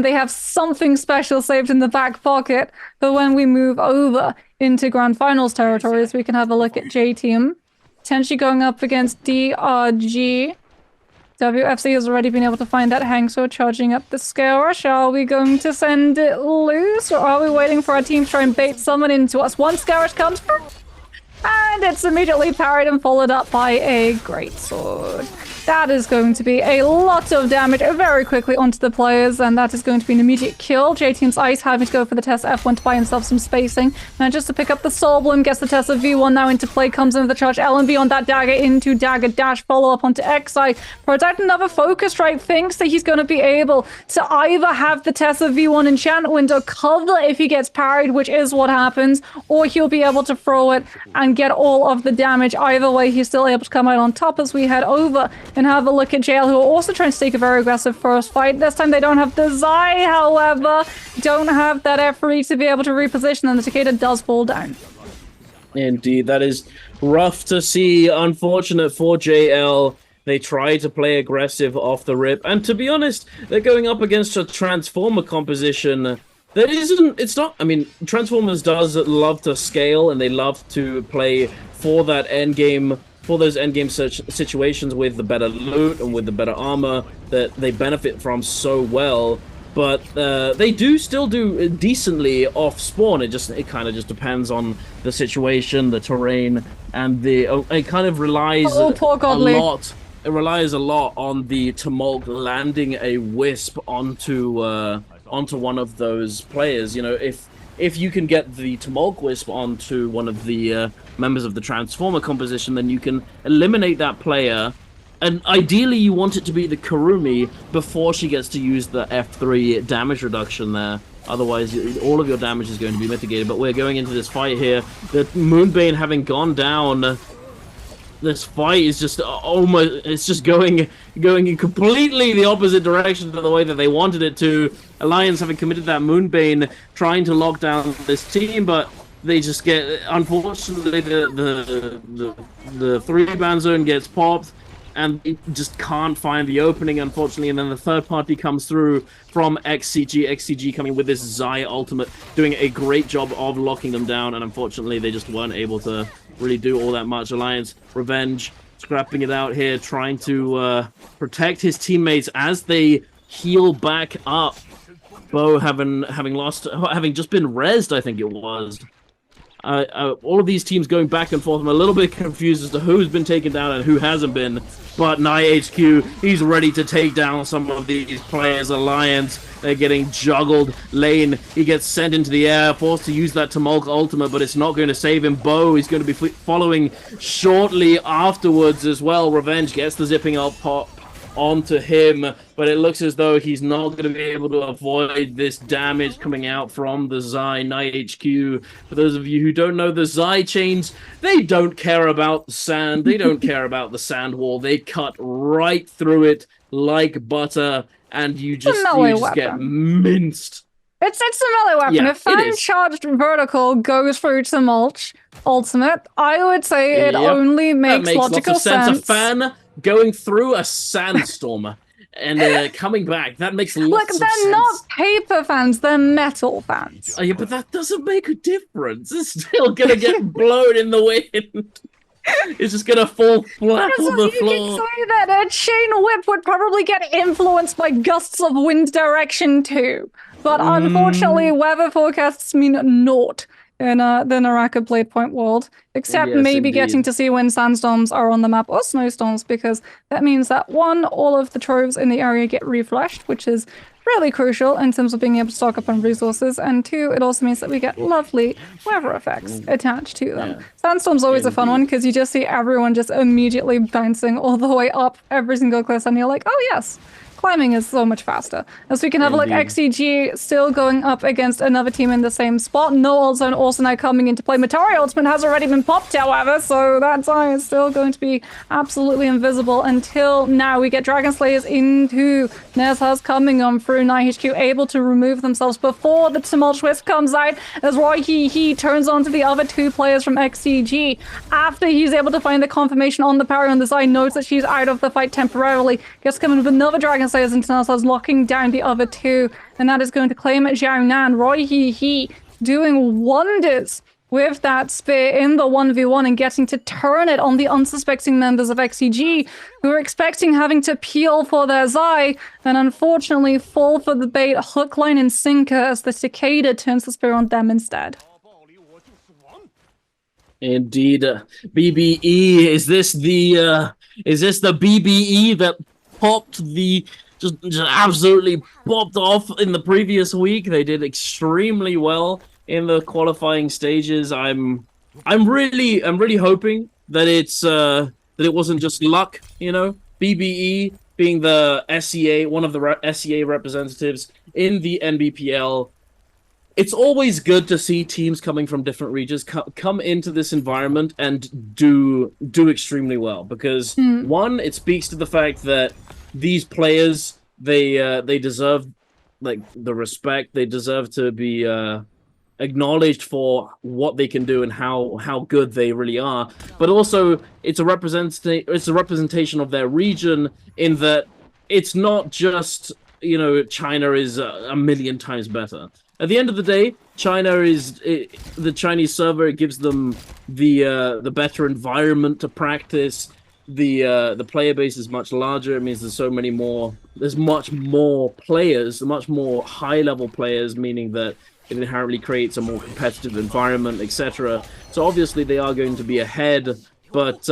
They have something special saved in the back pocket for when we move over into Grand Finals territories. We can have a look at J Team. Potentially going up against DRG. WFC has already been able to find that Hangso charging up the scale rush. Are we going to send it loose, or are we waiting for our team to try and bait someone into us? One scale rush comes through, and it's immediately parried and followed up by a greatsword. That is going to be a lot of damage very quickly onto the players, and that is going to be an immediate kill. J-Team's Ice having to go for the Tessa F1 to buy himself some spacing. Manages to pick up the Soul Bloom, gets the Tessa V1 now into play, comes in with the charge LMV on that dagger into dagger dash, follow up onto Xi. Protect another focus strike, thinks that he's going to be able to either have the Tessa V1 enchant window cover if he gets parried, which is what happens, or he'll be able to throw it and get all of the damage. Either way, he's still able to come out on top as we head over and have a look at Jail, who are also trying to take a very aggressive first fight. This time they don't have the Zai, however, don't have that F3 to be able to reposition, and the Takeda does fall down. Indeed, that is rough to see. Unfortunate for JL. They try to play aggressive off the rip, and to be honest, they're going up against a Transformer composition that isn't, it's not, I mean, Transformers does love to scale, and they love to play for that endgame, for those endgame situations with the better loot and with the better armor that they benefit from so well. But they do still do decently off spawn. It kind of just depends on the situation, the terrain, and it kind of relies a lot. It relies a lot on the Tumult landing a wisp onto one of those players. You know, if you can get the Tumult Wisp onto one of the members of the Transformer composition, then you can eliminate that player. And ideally, you want it to be the Kurumi before she gets to use the F3 damage reduction there. Otherwise, all of your damage is going to be mitigated. But we're going into this fight here. The Moonbane having gone down, this fight is just almost, it's just going in completely the opposite direction to the way that they wanted it to. Alliance having committed that Moonbane, trying to lock down this team, but they just get, unfortunately, the 3-ban zone gets popped, and it just can't find the opening, unfortunately, and then the third party comes through from XCG coming with this Zai ultimate, doing a great job of locking them down, and unfortunately, they just weren't able to really do all that much. Alliance, Revenge, scrapping it out here, trying to protect his teammates as they heal back up. Bo having just been rezzed, I think it was. All of these teams going back and forth. I'm a little bit confused as to who's been taken down and who hasn't been. But NiHQ, he's ready to take down some of these players. Alliance, they're getting juggled. Lane, he gets sent into the air, forced to use that Tumult ultimate, but it's not going to save him. Bo is going to be following shortly afterwards as well. Revenge gets the zipping up pop onto him, but it looks as though he's not going to be able to avoid this damage coming out from the Zai. NiHQ, for those of you who don't know, the Zai chains, they don't care about the sand, they don't care about the sand wall, they cut right through it like butter, and you just get minced. It's a melee weapon. Yeah, if fan-charged vertical goes through to mulch ultimate, I would say it only makes logical sense. A fan going through a sandstorm and coming back, that makes lots of sense. Look, they're not paper fans, they're metal fans. Oh, yeah, but that doesn't make a difference. It's still gonna get blown in the wind. It's just gonna fall flat on the floor. You can say that a chain whip would probably get influenced by gusts of wind direction too. But unfortunately, weather forecasts mean naught in the Naraka Bladepoint world, except maybe getting to see when sandstorms are on the map or snowstorms, because that means that, one, all of the troves in the area get refreshed, which is really crucial in terms of being able to stock up on resources, and two, it also means that we get lovely weather effects attached to them. Yeah. Sandstorm's always a fun one, because you just see everyone just immediately bouncing all the way up every single cliff, and you're like, oh yes, climbing is so much faster. As we can have a look, XCG still going up against another team in the same spot. No ult zone also now coming into play. Matari ultimate has already been popped, however, so that Zai is still going to be absolutely invisible until now. We get Dragon Slayers into Nezhas coming on through. NiHQ able to remove themselves before the Tumult Wisp comes out, as Roy he turns on to the other two players from XCG. After he's able to find the confirmation on the parry on the Zai, knows that she's out of the fight temporarily. Gets coming with another Dragon going to say is International is locking down the other two, and that is going to claim Xiaonan. Roy He doing wonders with that spear in the 1v1 and getting to turn it on the unsuspecting members of XEG, who are expecting having to peel for their Zai, and unfortunately fall for the bait, hook, line, and sinker as the Cicada turns the spear on them instead. Indeed, BBE, is this the BBE that popped the just absolutely popped off in the previous week? They did extremely well in the qualifying stages. I'm really hoping that it wasn't just luck, you know. BBE being the SEA, one of the SEA representatives in the NBPL. It's always good to see teams coming from different regions come into this environment and do extremely well, because one, it speaks to the fact that these players, they deserve like the respect, they deserve to be acknowledged for what they can do and how good they really are. But also it's a representation of their region, in that it's not just, you know, China is a million times better. At the end of the day, the Chinese server gives them the better environment to practice. The player base is much larger. It means there's much more players, much more high-level players, meaning that it inherently creates a more competitive environment, etc. So obviously they are going to be ahead, but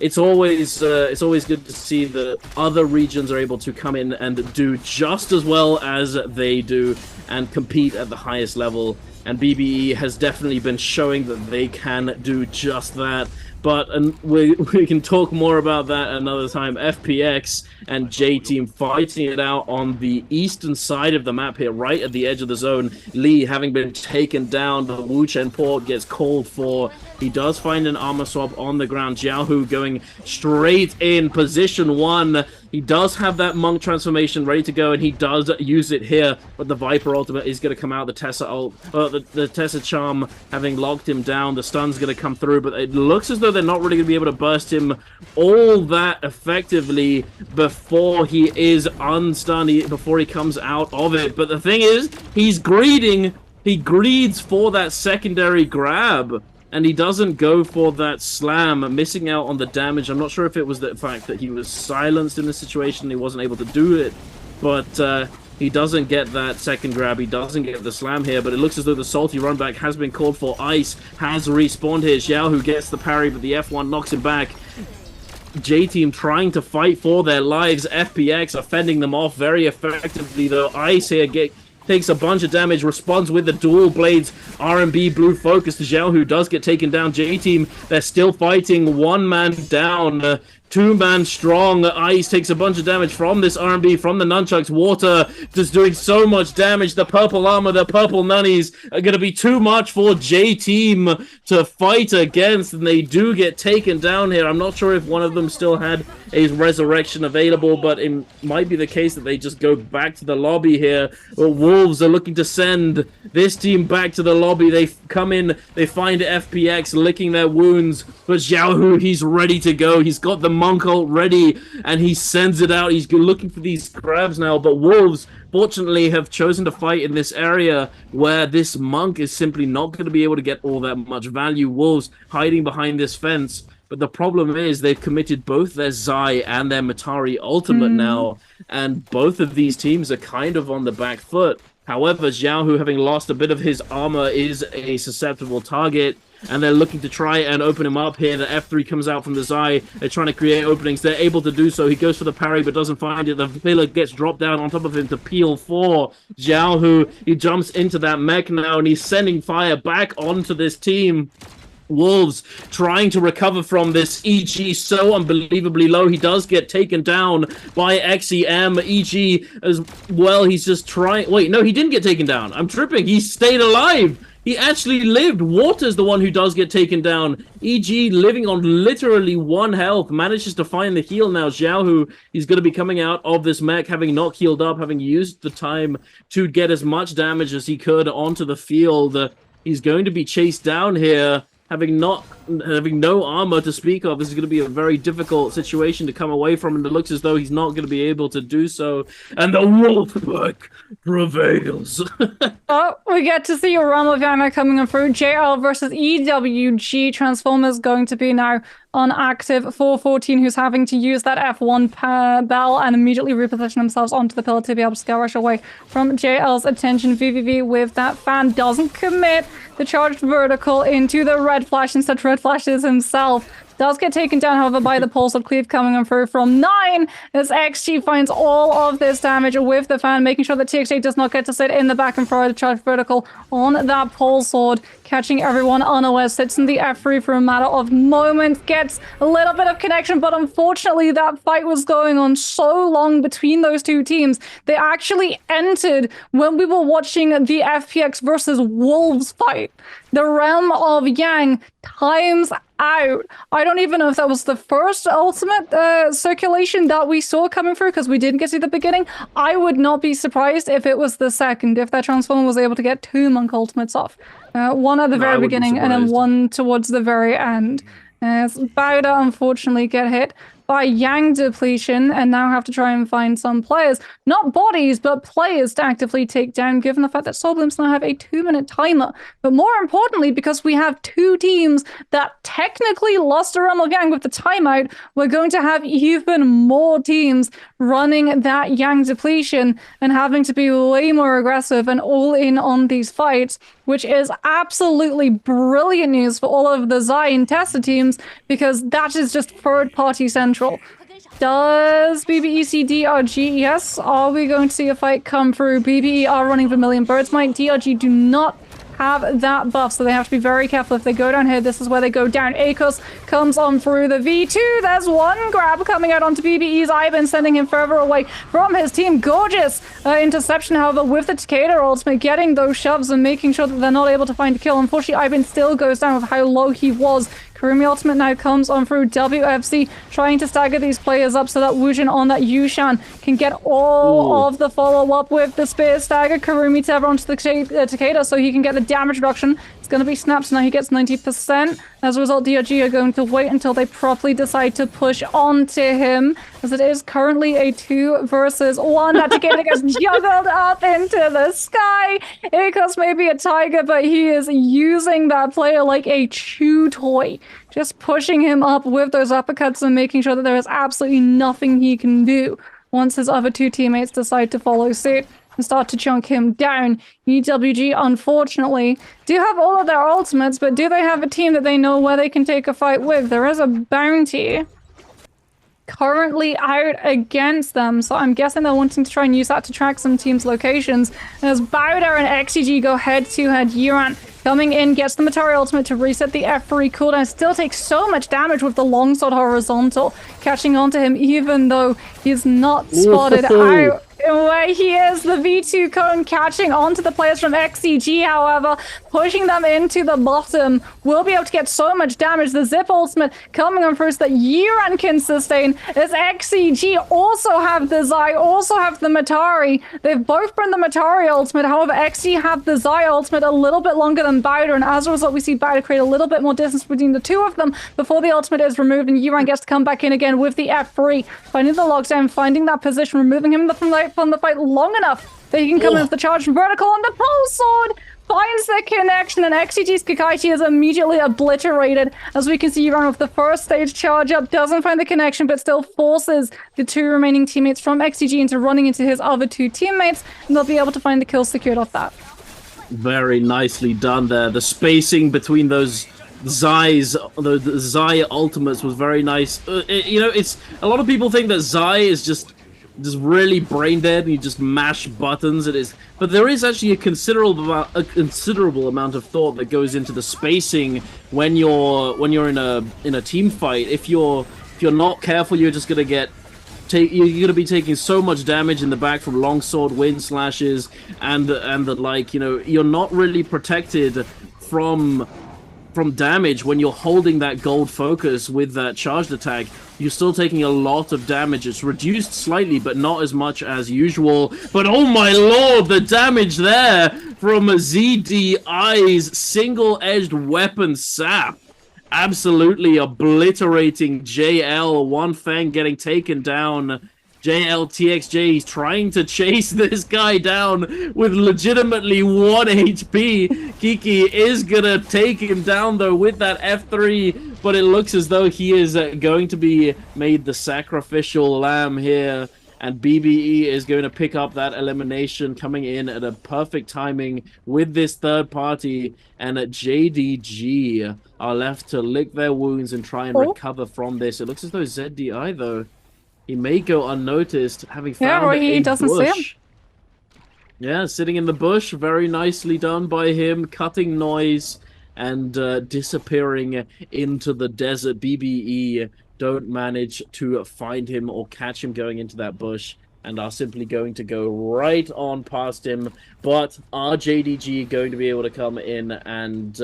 it's always good to see that other regions are able to come in and do just as well as they do and compete at the highest level. And BBE has definitely been showing that they can do just that. But we can talk more about that another time. FPX and J-Team fighting it out on the eastern side of the map here, right at the edge of the zone. Lee having been taken down, the Wuchen port gets called for. He does find an armor swap on the ground. Xiaohu going straight in position 1. He does have that monk transformation ready to go, and he does use it here. But the Viper ultimate is going to come out. The Tessa the Tessa charm having locked him down. The stun's going to come through, but it looks as though they're not really going to be able to burst him all that effectively before he is unstunned, before he comes out of it. But the thing is, he's greeding. He greeds for that secondary grab, and he doesn't go for that slam, missing out on the damage. I'm not sure if it was the fact that he was silenced in the situation, he wasn't able to do it, but he doesn't get that second grab, he doesn't get the slam here, but it looks as though the salty run back has been called for. Ice has respawned here. Xiao, who gets the parry, but the F1 knocks him back. J-Team trying to fight for their lives. FPX are fending them off very effectively, though. Ice here takes a bunch of damage, responds with the dual blades R&B blue focus to Zhao, who does get taken down. J-Team, they're still fighting, one man down, two-man strong. Ice takes a bunch of damage from this R&B, from the nunchucks. Water just doing so much damage. The purple armor, the purple nunnies are going to be too much for J-Team to fight against, and they do get taken down here. I'm not sure if one of them still had a resurrection available, but it might be the case that they just go back to the lobby here. Wolves are looking to send this team back to the lobby. They come in, they find FPX licking their wounds, but Xiaohu, he's ready to go. He's got the monk ult ready, and he sends it out. He's looking for these grabs now, but Wolves, fortunately, have chosen to fight in this area where this monk is simply not going to be able to get all that much value. Wolves hiding behind this fence. But the problem is they've committed both their Zai and their Matari ultimate now, and both of these teams are kind of on the back foot. However, Xiaohu, having lost a bit of his armor, is a susceptible target, and they're looking to try and open him up here. The F3 comes out from the Zai. They're trying to create openings. They're able to do so. He goes for the parry, but doesn't find it. The pillar gets dropped down on top of him to peel for Xiaohu. He jumps into that mech now, and he's sending fire back onto this team. Wolves trying to recover from this. EG so unbelievably low. He does get taken down by XEM. EG as well. He's just trying. Wait, no, he didn't get taken down. I'm tripping. He stayed alive. He actually lived. Water's the one who does get taken down. EG living on literally 1 health. Manages to find the heal now. Xiao, who he's going to be coming out of this mech, having not healed up, having used the time to get as much damage as he could onto the field. He's going to be chased down here, having not having no armor to speak of, this is going to be a very difficult situation to come away from, and it looks as though he's not going to be able to do so. And the wolf pack prevails. Oh, we get to see a realm of Yana coming in through. JL versus EWG. Transformers going to be now on active for 14, who's having to use that F1 bell and immediately reposition themselves onto the pillar to be able to scale rush away from JL's attention. VVV with that fan doesn't commit the charged vertical into the red flash. Instead, red flashes himself. Does get taken down, however, by the pulse of cleave coming in through from 9 as XG finds all of this damage with the fan, making sure that TXJ does not get to sit in the back and throw the charge vertical on that pole sword, catching everyone unawares, sits in the F3 for a matter of moments, gets a little bit of connection, but unfortunately that fight was going on so long between those two teams. They actually entered when we were watching the FPX versus Wolves fight. The realm of Yang times out. I don't even know if that was the first ultimate circulation that we saw coming through, because we didn't get to the beginning. I would not be surprised if it was the second, if that Transformer was able to get 2 Monk ultimates off. One at the very beginning and then one towards the very end. As Bowder unfortunately get hit by Yang depletion and now have to try and find some players, not bodies, but players to actively take down, given the fact that Soul Blooms now have a 2-minute timer. But more importantly, because we have 2 teams that technically lost a Realm of Yang with the timeout, we're going to have even more teams running that Yang depletion and having to be way more aggressive and all in on these fights, which is absolutely brilliant news for all of the Zai and Tessa teams, because that is just third-party central. Does BBE see DRG? Yes. Are we going to see a fight come through? BBE are running Vermilion Bird's Might. DRG do not have that buff, so they have to be very careful. If they go down here, this is where they go down. Akos comes on through the V2. There's one grab coming out onto BBE's Ivan, sending him further away from his team. Gorgeous interception, however, with the Takeda ultimate, getting those shoves and making sure that they're not able to find a kill. Unfortunately, Ivan still goes down with how low he was. Kurumi ultimate now comes on through. WFC trying to stagger these players up so that Wujin on that Yushan can get all of the follow-up with the spear stagger. Kurumi Tever onto the Takeda so he can get the damage reduction. It's going to be snapped, so now he gets 90%. As a result, DRG are going to wait until they properly decide to push onto him, as it is currently a 2 versus 1. That Takeda gets juggled up into the sky. Akos may be a tiger, but he is using that player like a chew toy. Just pushing him up with those uppercuts and making sure that there is absolutely nothing he can do once his other 2 teammates decide to follow suit and start to chunk him down. EWG, unfortunately, do have all of their ultimates, but do they have a team that they know where they can take a fight with? There is a bounty currently out against them, so I'm guessing they're wanting to try and use that to track some teams' locations. As Bowder and XCG go head-to-head, Yuran coming in, gets the Matari ultimate to reset the F3 cooldown. Still takes so much damage with the longsword horizontal, catching onto him even though he's not spotted out. Where he is, the V2 cone catching onto the players from XCG, however, pushing them into the bottom. Will be able to get so much damage. The Zip ultimate coming on first that Yuran can sustain, as XCG also have the Zai, also have the Matari. They've both burned the Matari ultimate, however, XCG have the Zai ultimate a little bit longer than Bowder, and as a result, we see Bowder create a little bit more distance between the 2 of them before the ultimate is removed, and Yuran gets to come back in again with the F3, finding the lockdown, finding that position, removing him from the fight long enough that he can come in with the charge vertical on the pole sword, finds the connection, and XCG's Kakashi is immediately obliterated. As we can see, Yuran with the first stage charge up, doesn't find the connection, but still forces the 2 remaining teammates from XCG into running into his other 2 teammates, and they'll be able to find the kill secured off that. Very nicely done there. The spacing between those Zai's, the Zai ultimates was very nice. You know, it's a lot of people think that Zai is just really brain dead and you just mash buttons. It is, but there is actually a considerable amount of thought that goes into the spacing when you're in a team fight. If you're not careful, you're just gonna you're gonna be taking so much damage in the back from longsword, wind slashes, and the like. You know, you're not really protected from damage when you're holding that gold focus with that charged attack. You're still taking a lot of damage. It's reduced slightly, but not as much as usual. But oh my lord, the damage there from ZDI's single-edged weapon sap. absolutely obliterating JL. One Fang getting taken down. JLTXJ is trying to chase this guy down with legitimately 1 HP. Kiki is gonna take him down though with that F3, but it looks as though he is going to be made the sacrificial lamb here. And BBE is going to pick up that elimination, coming in at a perfect timing with this third party. And JDG are left to lick their wounds and try and recover from this. It looks as though ZDI, though, he may go unnoticed, having found he doesn't see him. Yeah, sitting in the bush. Very nicely done by him, cutting noise and disappearing into the desert. BBE don't manage to find him or catch him going into that bush and are simply going to go right on past him. But are JDG going to be able to come in and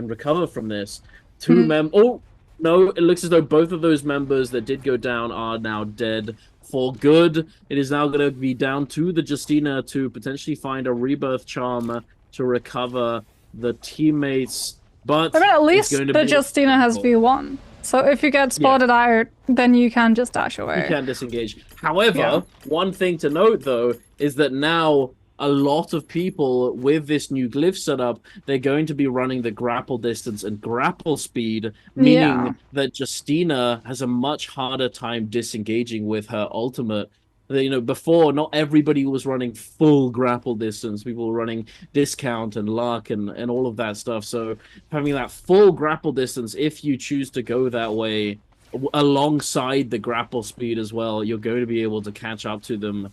recover from this? Oh, no, it looks as though both of those members that did go down are now dead for good. It is now going to be down to the Justina to potentially find a rebirth charm to recover the teammates. But I mean, at least the Justina has V1. So if you get spotted out, then you can just dash away. You can disengage. However, one thing to note, though, is that now a lot of people with this new glyph setup, they're going to be running the grapple distance and grapple speed, meaning that Justina has a much harder time disengaging with her ultimate. You know, before, not everybody was running full grapple distance. People were running discount and luck and all of that stuff. So having that full grapple distance, if you choose to go that way, alongside the grapple speed as well, you're going to be able to catch up to them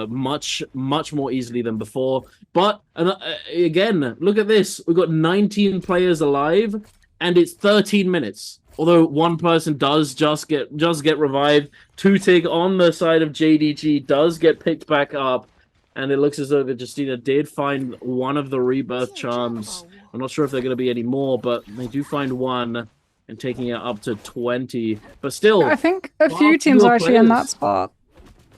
much more easily than before. But again, look at this. We've got 19 players alive, and it's 13 minutes. Although one person does just get revived. Tutig on the side of JDG does get picked back up, and it looks as though the Justina did find one of the rebirth charms. I'm not sure if there are going to be any more, but they do find one and taking it up to 20. But still, I think a few teams are actually in that spot.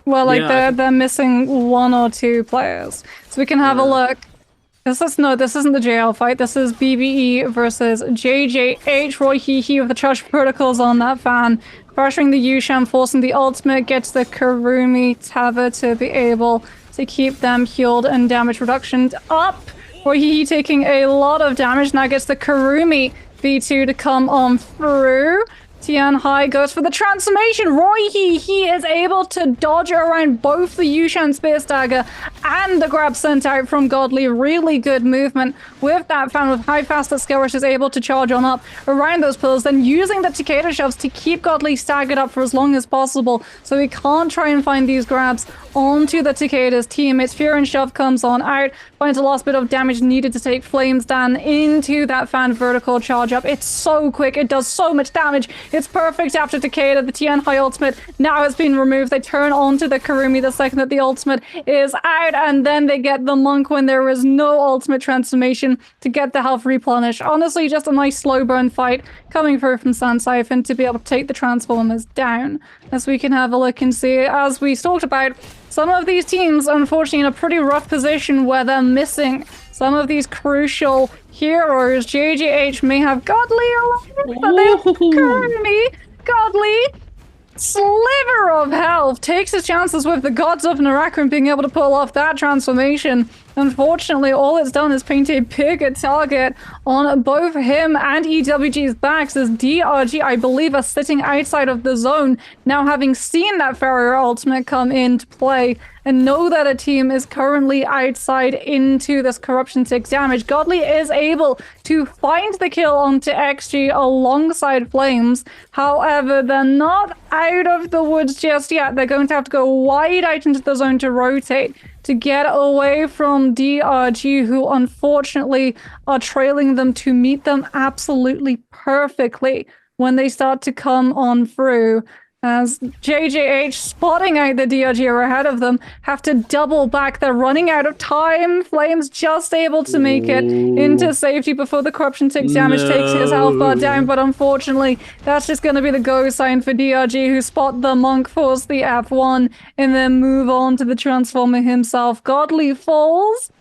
Well, like they're missing 1 or 2 players, so we can have a look. This isn't the JL fight. This is BBE versus JJH. Roy Hehe with the charge protocols on that fan. Pressuring the Yusham, forcing the ultimate, gets the Karumi Tava to be able to keep them healed and damage reduction up. Roy Hehe taking a lot of damage. Now gets the Karumi V2 to come on through. Tian Hai goes for the transformation. Roy he is able to dodge around both the Yushan Spear Stagger and the grab sent out from Godly. Really good movement with that fan with high faster skill, which is able to charge on up around those pillars, then using the Takeda shoves to keep Godly staggered up for as long as possible so he can't try and find these grabs onto the Takeda's teammates. Fear and Shove comes on out, finds a last bit of damage needed to take Flames down into that fan vertical charge up. It's so quick, it does so much damage. It's perfect after Takeda. The Tian Hai ultimate now has been removed. They turn onto the Karumi the second that the ultimate is out, and then they get the Monk when there is no ultimate transformation to get the health replenish. Honestly, just a nice slow burn fight coming through from San Siphon to be able to take the Transformers down. As we can have a look and see, as we talked about, some of these teams, unfortunately, in a pretty rough position where they're missing some of these crucial heroes. JJH may have Godly alive, but they have Karumi. Godly, sliver of health, takes his chances with the gods of Naraka and being able to pull off that transformation. Unfortunately, all it's done is paint a bigger target on both him and EWG's backs, as DRG, I believe, are sitting outside of the zone, now having seen that Farrier ultimate come into play and know that a team is currently outside into this Corruption 6 damage. Godly is able to find the kill onto XG alongside Flames. However, they're not out of the woods just yet. They're going to have to go wide out into the zone to rotate to get away from DRG, who unfortunately are trailing them to meet them absolutely perfectly when they start to come on through. As JJH, spotting out the DRG are ahead of them, have to double back. They're running out of time. Flames just able to make it into safety before the Corruption 6 damage takes his health bar down, but unfortunately, that's just going to be the go sign for DRG, who spot the Monk, force the F1, and then move on to the Transformer himself. Godly falls.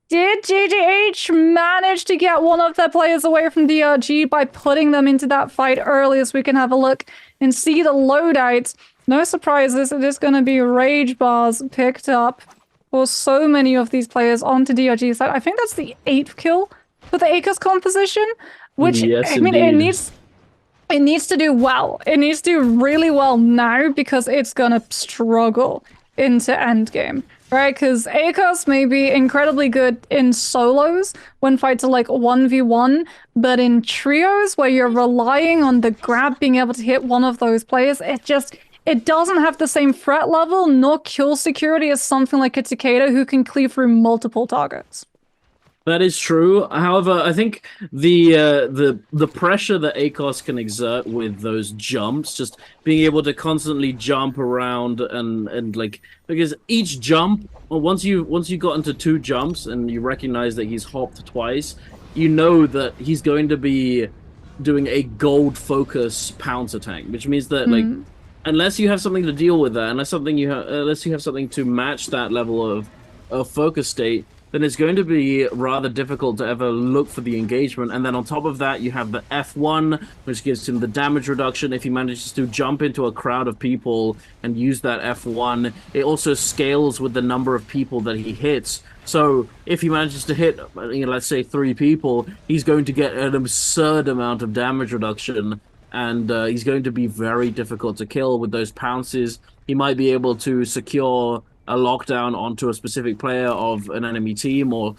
Did JJH manage to get one of their players away from DRG by putting them into that fight early, as we can have a look and see the loadouts? No surprises, it is going to be Rage Bars picked up for so many of these players onto DRG side. I think that's the 8th kill for the ACOS composition, which, yes, I mean, indeed. it needs to do well. It needs to do really well now because it's going to struggle into endgame. Right, because ACOS may be incredibly good in solos when fights are like 1v1, but in trios where you're relying on the grab being able to hit one of those players, it doesn't have the same threat level nor kill security as something like a Takeda who can cleave through multiple targets. That is true. However, I think the pressure that ACOS can exert with those jumps, just being able to constantly jump around and like, because each jump, well, once you got into 2 jumps and you recognize that he's hopped twice, you know that he's going to be doing a gold focus pounce attack, which means that like, unless you have something to deal with that, unless you have something to match that level of focus state, then it's going to be rather difficult to ever look for the engagement. And then on top of that, you have the F1, which gives him the damage reduction. If he manages to jump into a crowd of people and use that F1, it also scales with the number of people that he hits. So if he manages to hit, let's say 3 people, he's going to get an absurd amount of damage reduction. And he's going to be very difficult to kill with those pounces. He might be able to secure a lockdown onto a specific player of an enemy team, or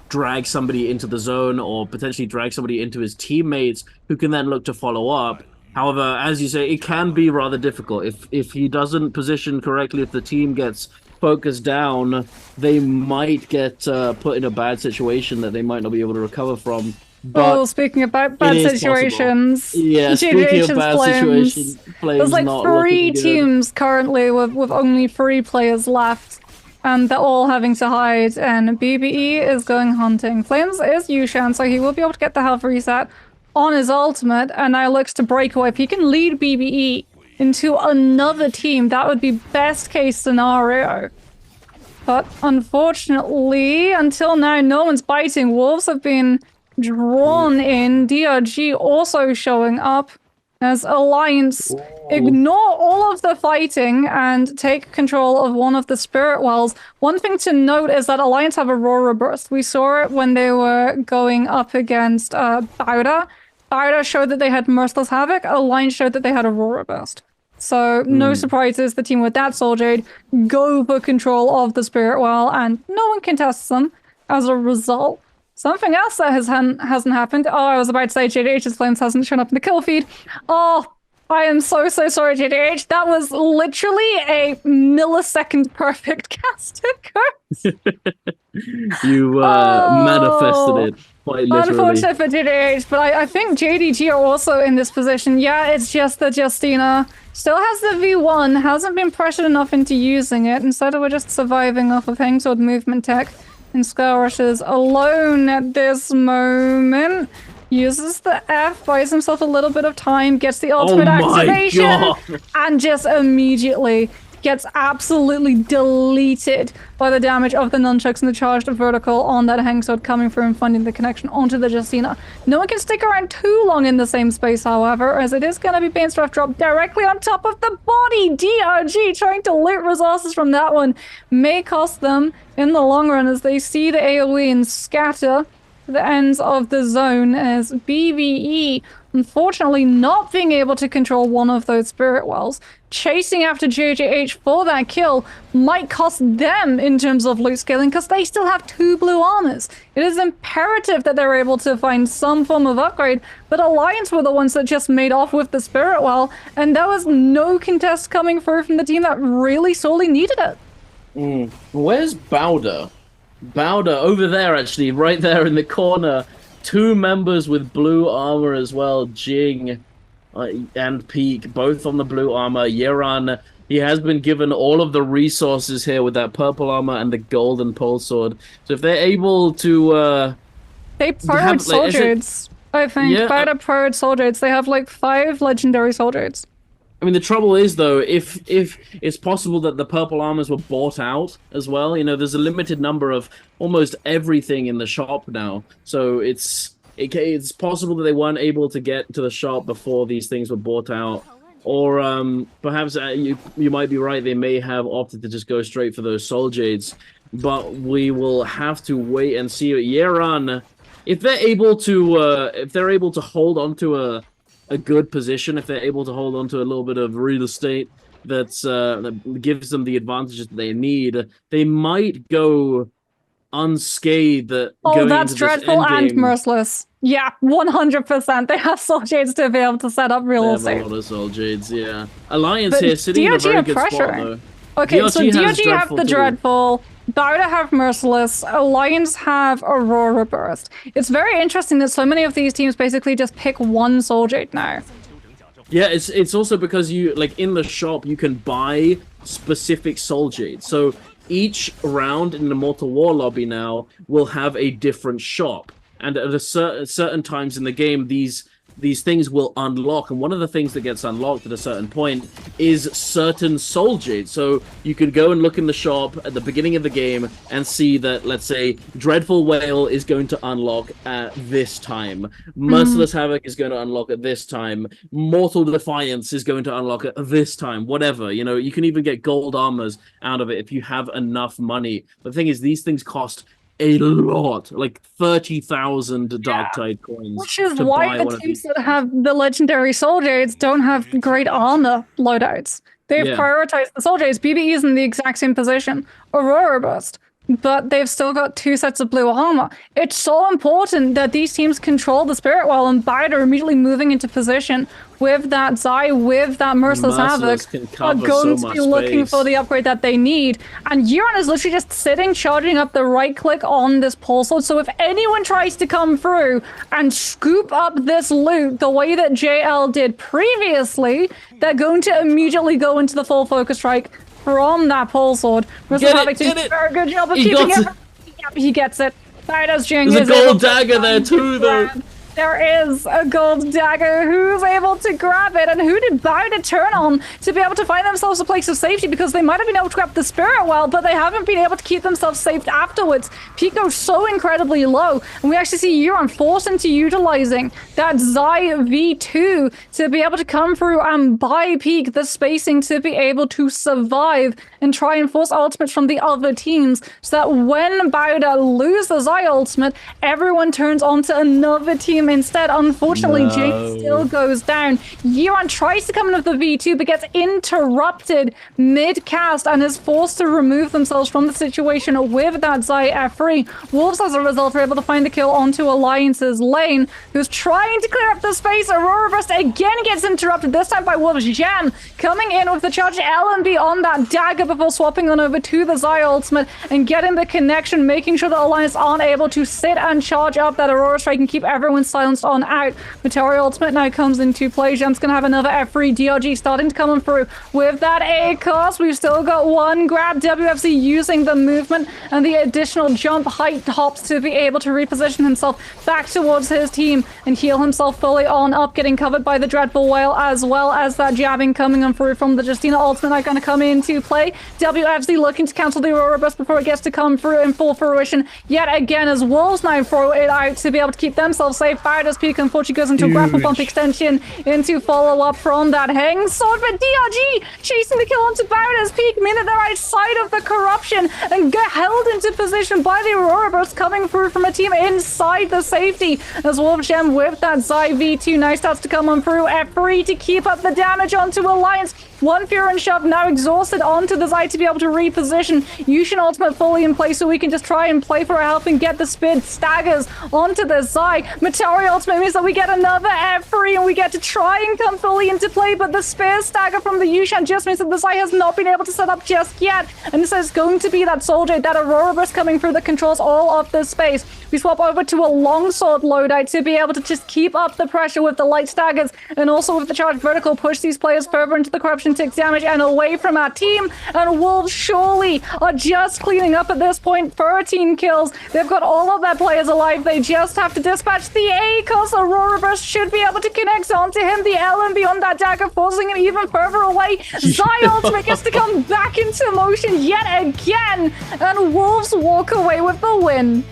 drag somebody into the zone, or potentially drag somebody into his teammates who can then look to follow up. However, as you say, it can be rather difficult. If he doesn't position correctly, if the team gets focused down, they might get put in a bad situation that they might not be able to recover from. But oh, speaking of bad situations, yeah, speaking of bad situations, there's like 3 teams currently with only 3 players left, and they're all having to hide, and BBE is going hunting. Flames is Yushan, so he will be able to get the health reset on his ultimate, and now looks to break away. If he can lead BBE into another team, that would be best case scenario. But unfortunately, until now, no one's biting. Wolves have been drawn in. DRG also showing up as Alliance ignore all of the fighting and take control of one of the spirit wells. One thing to note is that Alliance have Aurora Burst. We saw it when they were going up against Bauda. Bauda showed that they had Merciless Havoc. Alliance showed that they had Aurora Burst. So no surprises, the team with that Soul Jade go for control of the spirit well, and no one contests them as a result. Something else that hasn't happened. Oh, I was about to say JDH's Flames hasn't shown up in the kill feed. Oh, I am so sorry, JDH. That was literally a millisecond perfect cast occurrence. You manifested it quite literally. Unfortunate for JDH, but I think JDG are also in this position. Yeah, it's just that Justina still has the V1, hasn't been pressured enough into using it. Instead, we're just surviving off of Hengsword movement tech. And Skull Rushes alone at this moment. Uses the F, buys himself a little bit of time, gets the ultimate activation, and just immediately gets absolutely deleted by the damage of the nunchucks and the charged vertical on that Hengsword coming through and finding the connection onto the Justina. No one can stick around too long in the same space, however, as it is going to be Banestraff drop directly on top of the body. DRG trying to loot resources from that one may cost them in the long run as they see the AoE and scatter to the ends of the zone, as BBE unfortunately not being able to control one of those spirit wells. Chasing after JJH for that kill might cost them in terms of loot scaling because they still have 2 blue armors. It is imperative that they're able to find some form of upgrade, but Alliance were the ones that just made off with the spirit well, and there was no contest coming through from the team that really sorely needed it. Where's Bauda? Bauda over there, actually, right there in the corner. 2 members with blue armor as well, Jing and Peak, both on the blue armor. Yeran, he has been given all of the resources here with that purple armor and the golden pole sword. So if they're able to... they powered soldiers, I think. Yeah. Bauda powered soldiers. They have like 5 legendary soldiers. I mean, the trouble is, though, if it's possible that the purple armors were bought out as well, you know, there's a limited number of almost everything in the shop now. So it's possible that they weren't able to get to the shop before these things were bought out. Or perhaps you might be right, they may have opted to just go straight for those Soul Jades. But we will have to wait and see. Yeran, if they're able to hold on to a good position, if they're able to hold on to a little bit of real estate that gives them the advantages that they need, they might go unscathed. Oh, that's dreadful and merciless. Yeah, 100%. They have Soul Jades to be able to set up real estate. They have a lot of Soul Jades, yeah. Alliance here sitting in a very good spot, though. Okay, so DRG have the Dreadful, Bowda have Merciless, Alliance have Aurora Burst. It's very interesting that so many of these teams basically just pick one Soul Jade now. Yeah, it's also because you, like, in the shop, you can buy specific Soul Jades. So each round in the Mortal War lobby now will have a different shop. And at certain times in the game, these things will unlock, and one of the things that gets unlocked at a certain point is certain Soul Jades. So you could go and look in the shop at the beginning of the game and see that, let's say, Dreadful Whale is going to unlock at this time, Merciless Havoc is going to unlock at this time, Mortal Defiance is going to unlock at this time, whatever. You know, you can even get gold armors out of it if you have enough money. The thing is, these things cost a lot, like 30,000 Darktide coins. Which is why the teams that have the legendary Soul Jades don't have great armor loadouts. They've prioritized the Soul Jades. BBE is in the exact same position. Aurora Burst. But they've still got 2 sets of blue armor. It's so important that these teams control the Spirit Well, and Bide are immediately moving into position with that Zai, with that Merciless Havoc, are going to be looking for the upgrade that they need. And Euron is literally just sitting, charging up the right click on this pulse sword. So if anyone tries to come through and scoop up this loot the way that JL did previously, they're going to immediately go into the full focus strike from that pole sword. Merciless Havoc doing a very good job of keeping it. Yep, he gets it. There's a gold dagger there too, though. There is a gold dagger. Who's able to grab it? And who did Bowda turn on to be able to find themselves a place of safety? Because they might have been able to grab the Spirit Well, but they haven't been able to keep themselves safe afterwards. Pico's so incredibly low. And we actually see Euron forced into utilizing that Zai V2 to be able to come through and buy Peak the spacing to be able to survive and try and force ultimates from the other teams, so that when Bowda lose the Zai ultimate, everyone turns onto another team instead. Unfortunately, Jade still goes down. Euron tries to come in with the V2, but gets interrupted mid-cast and is forced to remove themselves from the situation with that Zai F3. Wolves, as a result, are able to find the kill onto Alliance's lane, who's trying to clear up the space. Aurora Burst again gets interrupted, this time by Wolves Jam, coming in with the charge LMB on that dagger before swapping on over to the Zai ultimate and getting the connection, making sure that Alliance aren't able to sit and charge up that Aurora strike and keep everyone silenced on out. Meteor ultimate now comes into play. Jam's gonna have another F3. DRG starting to come on through with that A cost. We've still got one grab. WFC using the movement and the additional jump height hops to be able to reposition himself back towards his team and heal himself fully on up, getting covered by the Dreadful Whale, as well as that jabbing coming on through from the Justina ultimate now going to come into play. WFC looking to cancel the Aurora Burst before it gets to come through in full fruition yet again, as Wolves now throw it out to be able to keep themselves safe. Bowda's Peak unfortunately goes into a grapple bump extension into follow-up from that Hang Sword, but DRG chasing the kill onto Bowda's Peak, meaning that they're outside of the corruption and get held into position by the Aurora Burst coming through from a team inside the safety, as Wolf Gem with that Zai V2 now starts to come on through. F3 to keep up the damage onto Alliance. One Fear and Shove now exhausted onto the Zai to be able to reposition. Yushin ultimate fully in place, so we can just try and play for our health and get the spin staggers onto the Zai. Meteor ultimate means that we get another F3 and we get to try and come fully into play, but the spear stagger from the Yushan just means that the Zai has not been able to set up just yet. And this is going to be that soldier, that Aurora Burst coming through that controls all of this space. We swap over to a longsword loadout to be able to just keep up the pressure with the light staggers and also with the charged vertical, push these players further into the corruption, takes damage and away from our team. And Wolves surely are just cleaning up at this point. 13 kills. They've got all of their players alive. They just have to dispatch the okay, because Aurora Burst should be able to connect onto him. The L and beyond that dagger, forcing him even further away. Zai ultimate gets to come back into motion yet again, and Wolves walk away with the win.